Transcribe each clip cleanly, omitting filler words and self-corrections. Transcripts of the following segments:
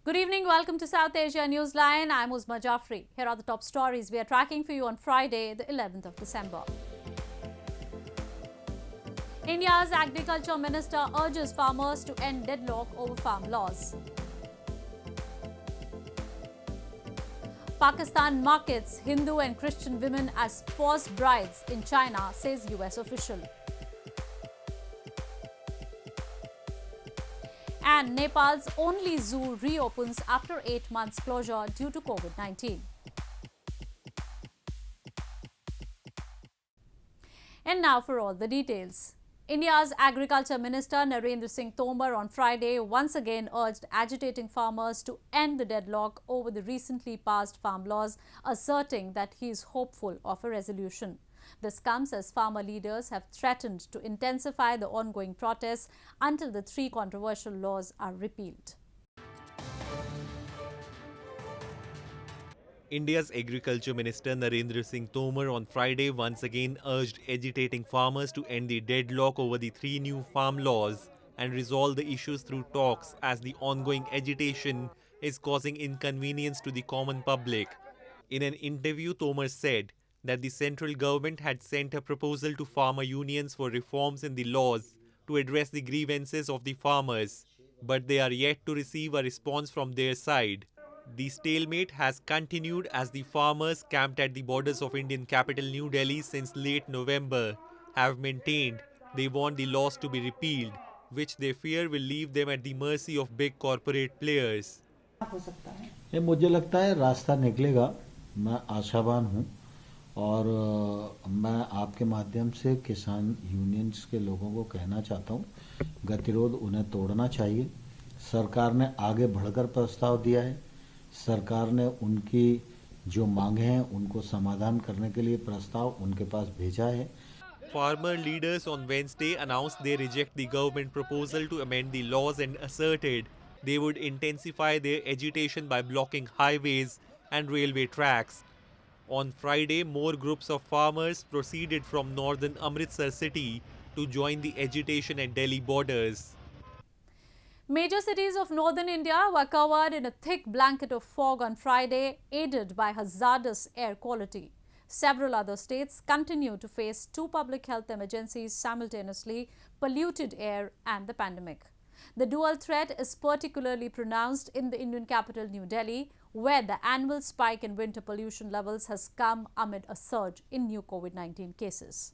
Good evening, welcome to South Asia Newsline. I'm Uzma Jaffrey. Here are the top stories we are tracking for you on Friday, the 11th of December. India's Agriculture Minister urges farmers to end deadlock over farm laws. Pakistan markets Hindu and Christian women as forced brides in China, says US official. And Nepal's only zoo reopens after 8 months closure due to COVID-19. And now for all the details. India's Agriculture Minister Narendra Singh Tomar on Friday once again urged agitating farmers to end the deadlock over the recently passed farm laws, asserting that he is hopeful of a resolution. This comes as farmer leaders have threatened to intensify the ongoing protests until the 3 controversial laws are repealed. India's Agriculture Minister Narendra Singh Tomar on Friday once again urged agitating farmers to end the deadlock over the 3 new farm laws and resolve the issues through talks, as the ongoing agitation is causing inconvenience to the common public. In an interview, Tomar said that the central government had sent a proposal to farmer unions for reforms in the laws to address the grievances of the farmers, but they are yet to receive a response from their side. The stalemate has continued as the farmers camped at the borders of Indian capital New Delhi since late November have maintained they want the laws to be repealed, which they fear will leave them at the mercy of big corporate players. मुझे लगता है रास्ता निकलेगा, मैं आशावान हूं और मैं आपके माध्यम से किसान यूनियंस के लोगों को कहना चाहता हूं, गतिरोध उन्हें तोड़ना चाहिए। सरकार ने आगे बढ़कर प्रस्ताव दिया है, सरकार ने उनकी जो मांगे हैं उनको समाधान करने के लिए प्रस्ताव उनके पास भेजा है। Farmer leaders on Wednesday announced they reject the government proposal to amend the laws and asserted they would intensify their agitation by blocking highways and railway tracks. On Friday, more groups of farmers proceeded from northern Amritsar city to join the agitation at Delhi borders. Major cities of northern India were covered in a thick blanket of fog on Friday, aided by hazardous air quality. Several other states continue to face 2 public health emergencies simultaneously: polluted air and the pandemic. The dual threat is particularly pronounced in the Indian capital New Delhi, where the annual spike in winter pollution levels has come amid a surge in new COVID-19 cases.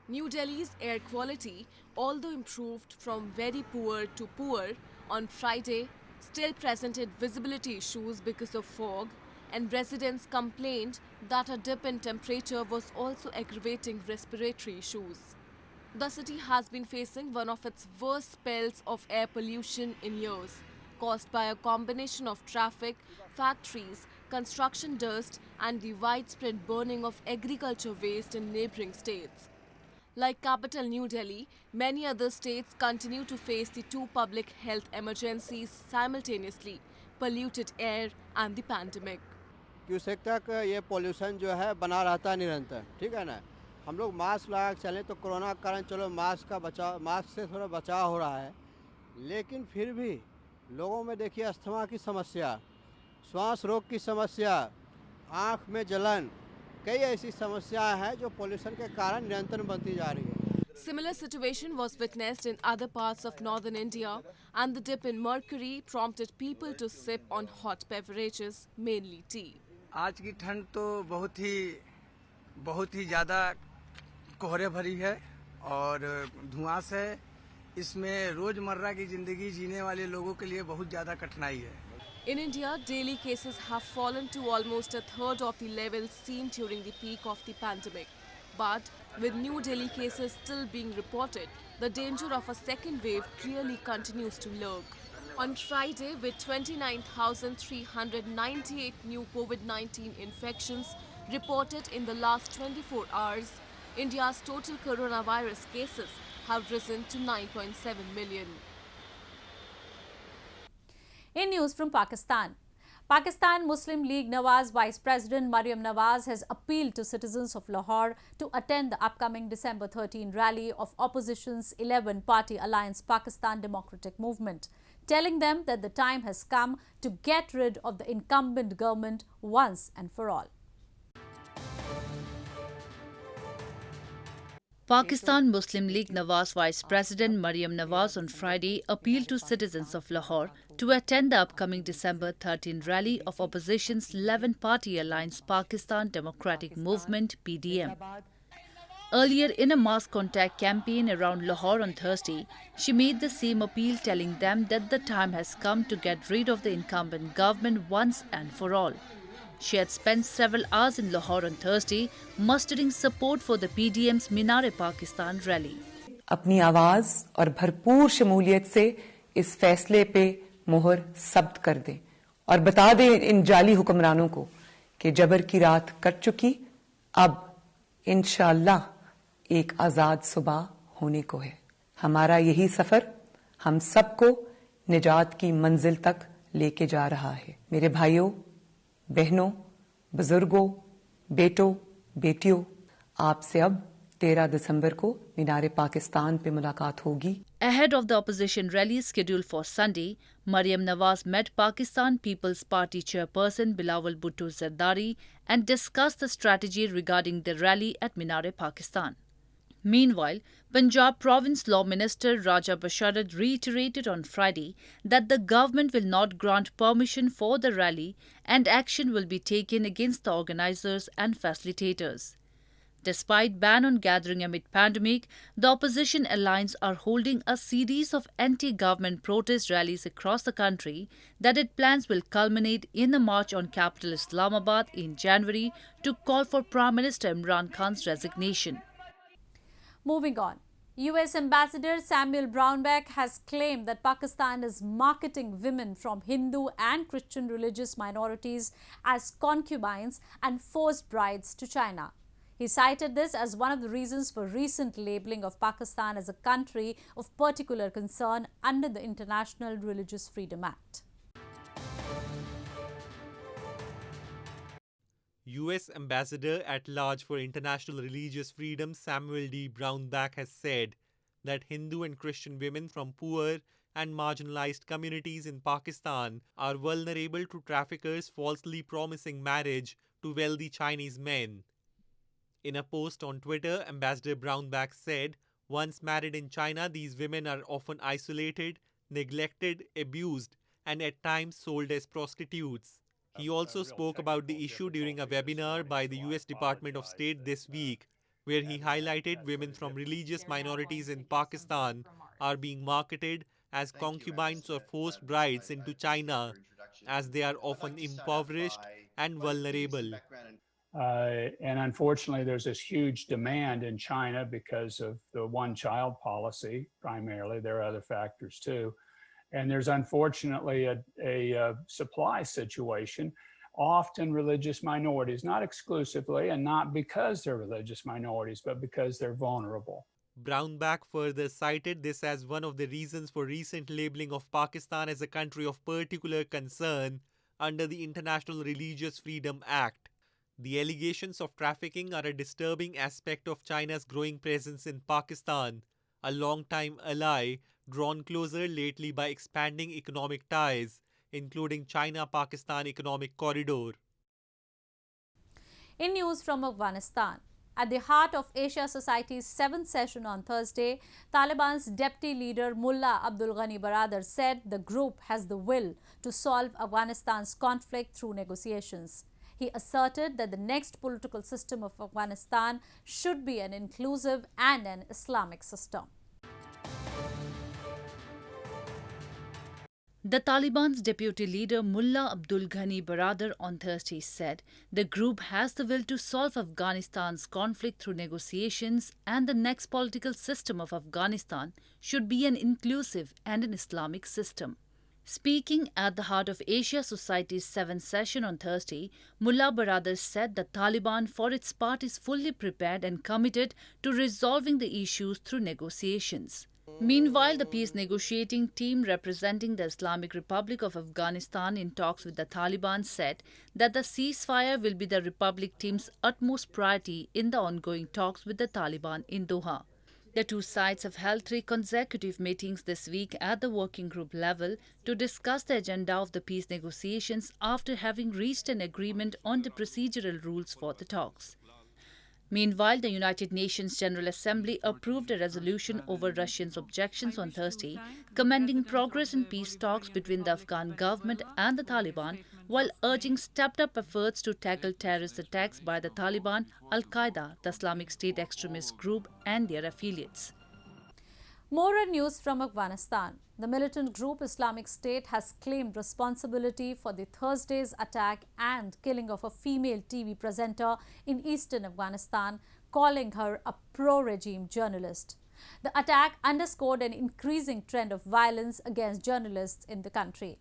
New Delhi's air quality, although improved from very poor to poor on Friday, still presented visibility issues because of fog, and residents complained that a dip in temperature was also aggravating respiratory issues. The city has been facing one of its worst spells of air pollution in years, caused by a combination of traffic, factories, construction dust, and the widespread burning of agriculture waste in neighboring states. Like capital New Delhi, many other states continue to face the 2 public health emergencies simultaneously: polluted air and the pandemic. Cusec तक ये pollution जो है बना रहता है निरंतर, ठीक है ना। हम लोग मास्क लगा के चलें तो कोरोना के कारण चलो मास्क से थोड़ा बचाव हो रहा है, लेकिन फिर भी लोगों में देखिए अस्थमा की समस्या, श्वास रोग की समस्या, आँख में जलन, कई ऐसी समस्याएं हैं जो पोल्यूशन के कारण निरंतर बनती जा रही है। Similar situation was witnessed in other parts of northern India, and the dip in mercury prompted people to sip on hot beverages, mainly tea. आज की ठंड तो बहुत ही ज़्यादा कोहरे भरी है और धुआं से इसमें रोजमर्रा की जिंदगी जीने वाले लोगों के लिए बहुत ज़्यादा कठिनाई है। In India, daily cases have fallen to almost a third of the levels seen during the peak of the pandemic. But with new Delhi cases still being reported, the danger of a second wave clearly continues to lurk. On Friday, with 29,398 new COVID-19 infections reported in the last 24 hours, India's total coronavirus cases have risen to 9.7 million. In news from Pakistan, Pakistan Muslim League-Nawaz Vice President Maryam Nawaz has appealed to citizens of Lahore to attend the upcoming December 13 rally of opposition's 11-party alliance Pakistan Democratic Movement, telling them that the time has come to get rid of the incumbent government once and for all. Pakistan Muslim League-Nawaz Vice President Maryam Nawaz on Friday appealed to citizens of Lahore to attend the upcoming December 13 rally of opposition's 11-party alliance Pakistan Democratic Movement (PDM). Earlier, in a mass contact campaign around Lahore on Thursday, she made the same appeal, telling them that the time has come to get rid of the incumbent government once and for all. She had spent several hours in Lahore on Thursday, mustering support for the PDM's Minaare Pakistan rally. अपनी आवाज और भरपूर शमूलियत से इस फैसले पे मोहर सब्त कर दें और बता दें इन जाली हुक्मरानों को कि जबर की रात कट चुकी, अब इंशाअल्लाह एक आजाद सुबह होने को है। हमारा यही सफर हम सबको निजात की मंजिल तक लेके जा रहा है। मेरे भाइयों, बहनों, बुजुर्गों, बेटों, बेटियों, आपसे अब 13 दिसंबर को मीनारे पाकिस्तान पे मुलाकात होगी। Ahead of the opposition rally scheduled for Sunday, Maryam Nawaz met Pakistan People's Party chairperson Bilawal Bhutto Zardari and discussed the strategy regarding the rally at Minaare Pakistan. Meanwhile, Punjab Province Law Minister Raja Basharat reiterated on Friday that the government will not grant permission for the rally and action will be taken against the organisers and facilitators. Despite ban on gathering amid pandemic, the opposition alliance are holding a series of anti-government protest rallies across the country that it plans will culminate in a march on capital Islamabad in January to call for Prime Minister Imran Khan's resignation. Moving on, US Ambassador Samuel Brownback has claimed that Pakistan is marketing women from Hindu and Christian religious minorities as concubines and forced brides to China. He cited this as one of the reasons for recent labeling of Pakistan as a country of particular concern under the International Religious Freedom Act. U.S. Ambassador at Large for International Religious Freedom Samuel D. Brownback has said that Hindu and Christian women from poor and marginalized communities in Pakistan are vulnerable to traffickers falsely promising marriage to wealthy Chinese men. In a post on Twitter, Ambassador Brownback said, once married in China, these women are often isolated, neglected, abused, and at times sold as prostitutes. He also spoke about the issue during a webinar by the U.S. Department of State this week, where he highlighted women from religious minorities in Pakistan are being marketed as concubines or forced brides into China, as they are often impoverished and vulnerable. And unfortunately, there's this huge demand in China because of the one-child policy, primarily. There are other factors too. And there's unfortunately a supply situation, often religious minorities, not exclusively and not because they're religious minorities, but because they're vulnerable. Brownback further cited this as one of the reasons for recent labeling of Pakistan as a country of particular concern under the International Religious Freedom Act. The allegations of trafficking are a disturbing aspect of China's growing presence in Pakistan, a long-time ally drawn closer lately by expanding economic ties, including China-Pakistan Economic Corridor. In news from Afghanistan, at the heart of Asia Society's 7th session on Thursday, Taliban's deputy leader Mullah Abdul Ghani Baradar said the group has the will to solve Afghanistan's conflict through negotiations. He asserted that the next political system of Afghanistan should be an inclusive and an Islamic system. The Taliban's deputy leader Mullah Abdul Ghani Baradar on Thursday said the group has the will to solve Afghanistan's conflict through negotiations and the next political system of Afghanistan should be an inclusive and an Islamic system. Speaking at the heart of Asia Society's 7th session on Thursday, Mullah Baradar said the Taliban for its part is fully prepared and committed to resolving the issues through negotiations. Meanwhile, the peace negotiating team representing the Islamic Republic of Afghanistan in talks with the Taliban said that the ceasefire will be the Republic team's utmost priority in the ongoing talks with the Taliban in Doha. The two sides have held 3 consecutive meetings this week at the working group level to discuss the agenda of the peace negotiations after having reached an agreement on the procedural rules for the talks. Meanwhile, the United Nations General Assembly approved a resolution over Russia's objections on Thursday, commending progress in peace talks between the Afghan government and the Taliban, while urging stepped-up efforts to tackle terrorist attacks by the Taliban, Al-Qaeda, the Islamic State extremist group, and their affiliates. More news from Afghanistan. The militant group Islamic State has claimed responsibility for the Thursday's attack and killing of a female TV presenter in eastern Afghanistan, calling her a pro-regime journalist. The attack underscored an increasing trend of violence against journalists in the country.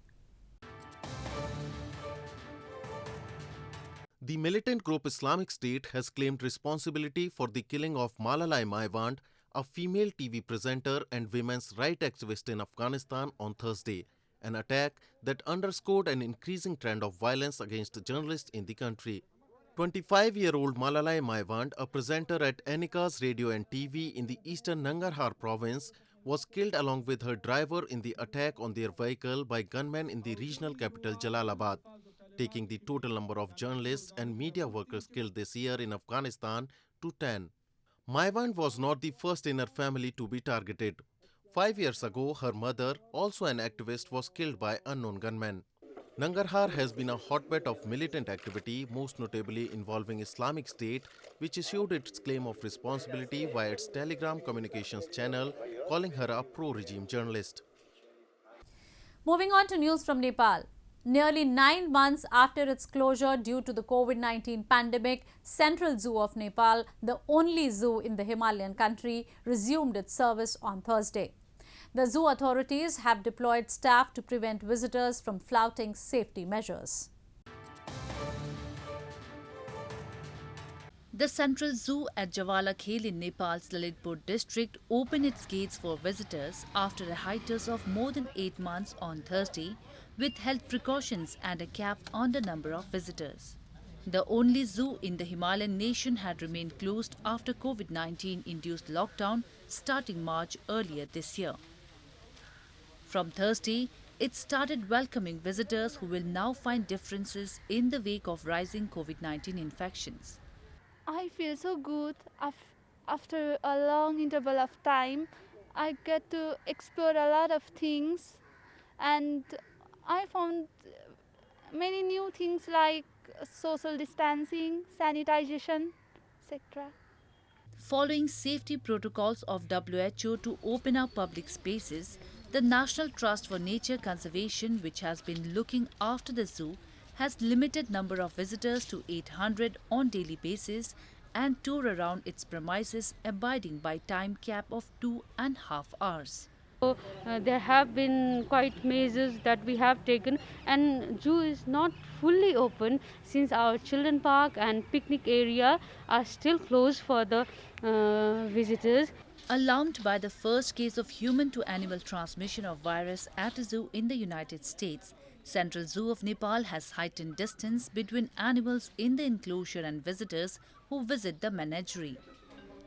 The militant group Islamic State has claimed responsibility for the killing of Malala Maiwand, a female TV presenter and women's rights activist in Afghanistan on Thursday, an attack that underscored an increasing trend of violence against journalists in the country. 25-year-old Malala Maiwand, a presenter at Anika's Radio and TV in the eastern Nangarhar province, was killed along with her driver in the attack on their vehicle by gunmen in the regional capital Jalalabad, taking the total number of journalists and media workers killed this year in Afghanistan to 10. Maiwand was not the first in her family to be targeted. 5 years ago, her mother, also an activist, was killed by unknown gunmen. Nangarhar has been a hotbed of militant activity, most notably involving Islamic State, which issued its claim of responsibility via its Telegram communications channel, calling her a pro-regime journalist. Moving on to news from Nepal. Nearly 9 months after its closure due to the COVID-19 pandemic, Central Zoo of Nepal, the only zoo in the Himalayan country, resumed its service on Thursday. The zoo authorities have deployed staff to prevent visitors from flouting safety measures. The Central Zoo at Javala Khel in Nepal's Lalitpur district opened its gates for visitors after a hiatus of more than 8 months on Thursday, with health precautions and a cap on the number of visitors. The only zoo in the Himalayan nation had remained closed after COVID-19 induced lockdown starting March earlier this year. From Thursday, it started welcoming visitors who will now find differences in the wake of rising COVID-19 infections. I feel so good. After a long interval of time, I get to explore a lot of things, and I found many new things like social distancing, sanitization, etc. Following safety protocols of WHO to open up public spaces, the National Trust for Nature Conservation, which has been looking after the zoo, has limited number of visitors to 800 on daily basis and tour around its premises abiding by time cap of 2.5 hours. There have been quite measures that we have taken, and zoo is not fully open since our children park and picnic area are still closed for the visitors. Alarmed by the first case of human-to-animal transmission of virus at a zoo in the United States, Central Zoo of Nepal has heightened distance between animals in the enclosure and visitors who visit the menagerie.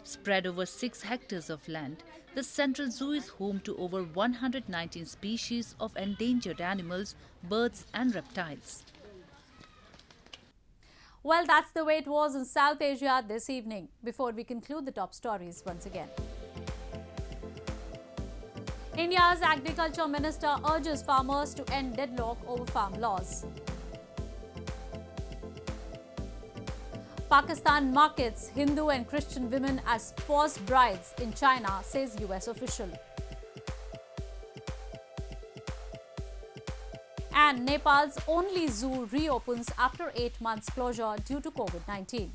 Spread over 6 hectares of land, the Central Zoo is home to over 119 species of endangered animals, birds and reptiles. Well, that's the way it was in South Asia this evening. Before we conclude the top stories once again. India's Agriculture Minister urges farmers to end deadlock over farm laws. Pakistan markets Hindu and Christian women as forced brides in China, says US official. And Nepal's only zoo reopens after 8 months closure due to COVID-19.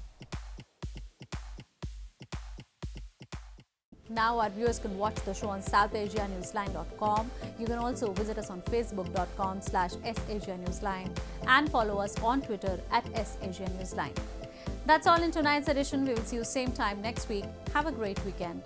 Now our viewers can watch the show on SouthAsiaNewsline.com. You can also visit us on Facebook.com/SAsiaNewsline and follow us on Twitter @SAsiaNewsline. That's all in tonight's edition. We will see you same time next week. Have a great weekend.